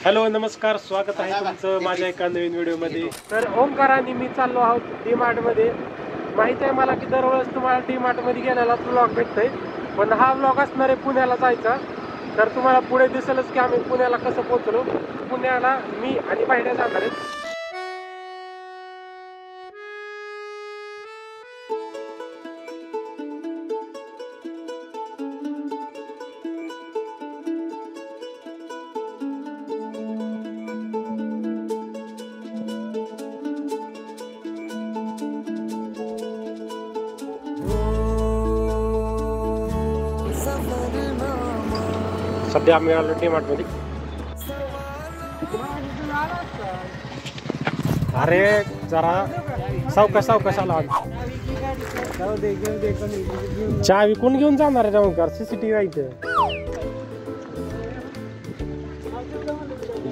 Hello नमस्कार, स्वागत आहे तुमचं माझ्या एका नवीन व्हिडिओमध्ये। तर ओंकार आणि मी चाललो आहोत डी मार्ट मध्ये। माहिती आहे मला की दरवेळेस तुम्हाला डी मार्ट मध्ये गेलेला व्लॉग भेटतोय, पण हा व्लॉग असणार आहे पुण्याला जायचा। तर तुम्हाला पुढे दिसेलच की आम्ही पुण्याला कसं पोहोचलो। पुण्याला मी आणि बाहेर जाणार आहे। सध्या आम्ही आलो डी मार्ट मध्ये। अरे जरा सावकाश सावकाश आला। चहा विकून घेऊन जाणार आहे ओंकार, सीसीटीव्ही आहे इथे।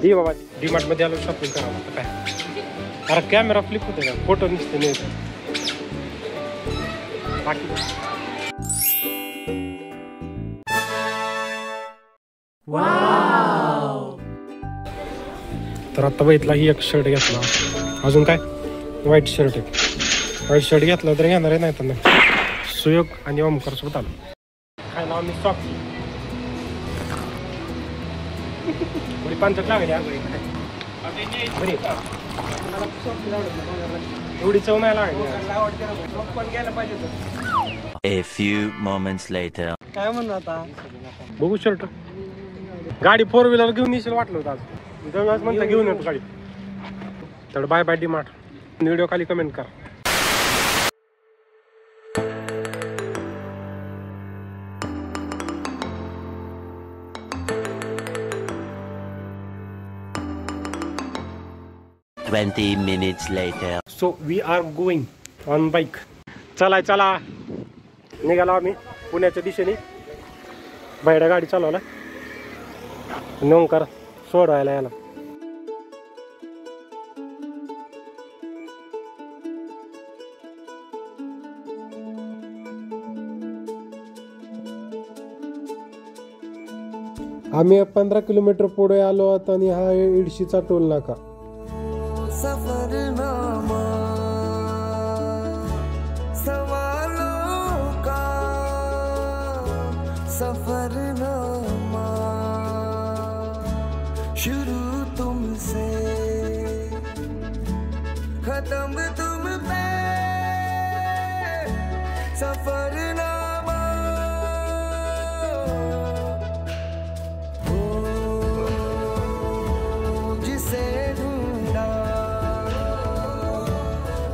दी बाबा डी मार्ट मध्ये आलो शॉपिंग करावं काय। अरे कॅमेरा फ्लिप होते का, फोटो निसते नाही बाकी। तर आता बघितला ही एक शर्ट घेतला, अजून काय व्हाईट शर्ट आहे। व्हाईट शर्ट घेतला तर घेणार आहे, नाही तर नाही। सुयोग आणि ओमकार सोबत आलो काय नाव मी सॉक्स थोडी पांचट लागली एवढी चव नाही लागली पण गेलं पाहिजे। A few moments later. काय म्हणणं आता बघू शर्ट। गाडी फोर व्हीलर घेऊन येशील वाटलं होतं आज, आज म्हणता घेऊन येतो गाडी। तर bye bye D Mart. Video खाली कमेंट करा। Twenty minutes later. So we are going on bike. चला निघालो आम्ही पुण्याच्या दिशेने। बाहेर गाडी चालवला ओंकार सोडवायला याला। आम्ही 15 किलोमीटर पुढे आलो आहोत आणि हा इडशीचा टोल नाका। सफरनामा सवालों का सफरनामा शुरू तुमसे खत्म तुम पे सफरनामा जिसे ढूंढा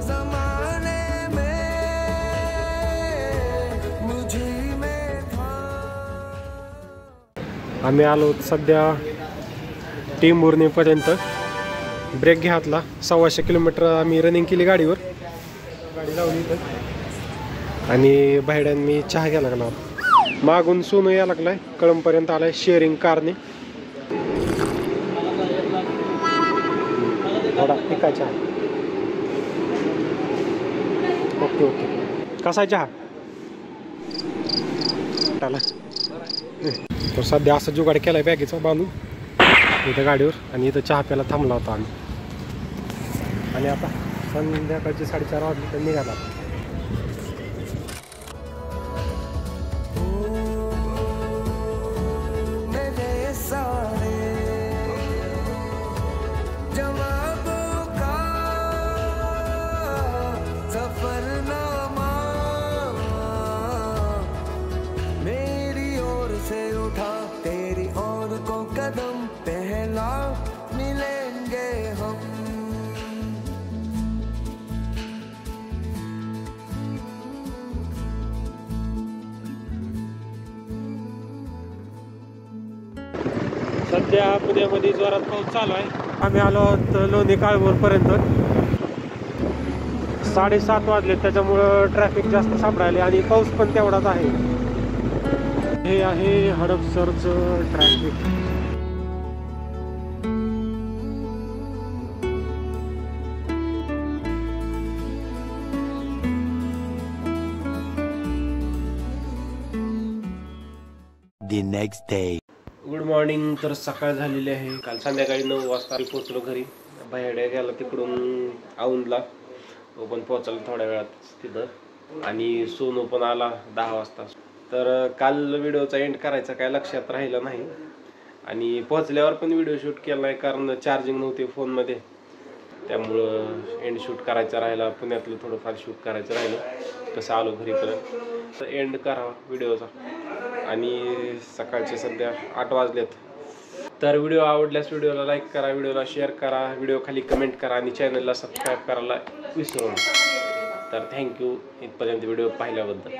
जमाने में मुझे में था। आम्ही आलो सध्या टेंभुर्णी पर्यंत। ब्रेक घातला। 125 किलोमीटर आम्ही रनिंग केली गाडीवर। गाडी लावली इथं आणि बाहेर मी चहा घ्यायला लागला। मागून सोनू यायला लागलाय, कळंबपर्यंत आलाय शेअरिंग कारने। थोडा फिका चहा। ओके ओके, कसा आहे चहा? तर सध्या असं जुगाड केलाय बॅगेचा बांधून इथं गाडीवर, आणि इथं चहा प्यायला थांबला होता आम्ही। आणि आता संध्याकाळचे 4:30 वाजले तर निघाला। मेरे सारे जवाबों का सफरनामा मेरी ओर से उठा, तेरी ओर को कदम पहला मिलेंगे हम। सध्या पुण्यामध्ये जोरात पाऊस चालू आहे। आम्ही आलो आहोत लोणी काळभोर पर्यंत। 7:30 वाजले, त्याच्यामुळं ट्रॅफिक जास्त सापडायला आणि पाऊस पण तेवढाच आहे। हे आहे हडपसरचं traffic. The next day. Good morning. तर सकाळ झालेली आहे. काल संध्याकाळी 9 वाजता पोहोचलो घरी. बाहेर गेला तिकडून औंधला, तो पण पोहोचला थोड्या वेळात तिथं. आणि सोनू पण आला 10 वाजता. तर काल व्हिडिओचा एंड करायचा काय लक्षात राहिलं नाही आणि पोहोचल्यावर पण व्हिडिओ शूट केला नाही कारण चार्जिंग नव्हते फोनमध्ये, त्यामुळं एंड शूट करायचा राहिला. पुण्यातलं थोडंफार शूट करायचं राहिलं. कसं आलो घरीपर्यंत तर एंड करावा व्हिडिओचा. आणि सकाळचे सध्या 8 वाजलेत. तर व्हिडिओ आवडल्यास व्हिडिओला लाईक करा, व्हिडिओला शेअर करा, व्हिडिओ खाली कमेंट करा आणि चॅनलला सबस्क्राईब करायला विसरू नका. तर थँक्यू इथपर्यंत व्हिडिओ पाहिल्याबद्दल.